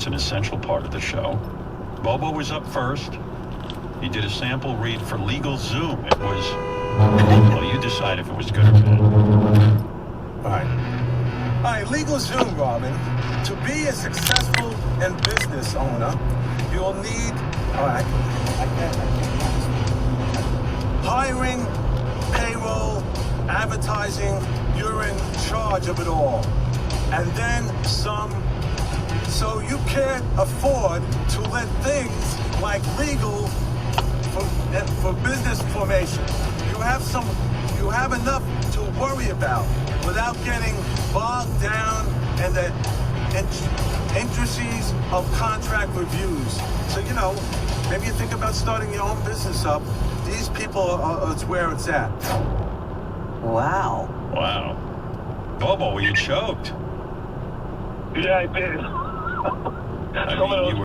It's an essential part of the show. Bobo was up first. He did a sample read for LegalZoom. It was, well, you decide if it was good or bad. All right, LegalZoom, Robin. To be a successful and business owner, you'll need, I can't. Hiring, payroll, advertising, you're in charge of it all. And then some. So you can't afford to let things like legal for business formation. You have enough to worry about without getting bogged down in the intricacies of contract reviews. So, maybe you think about starting your own business up. These people it's where it's at. Wow. Wow. Bobo, were you choked? Yeah, I did. I mean, you were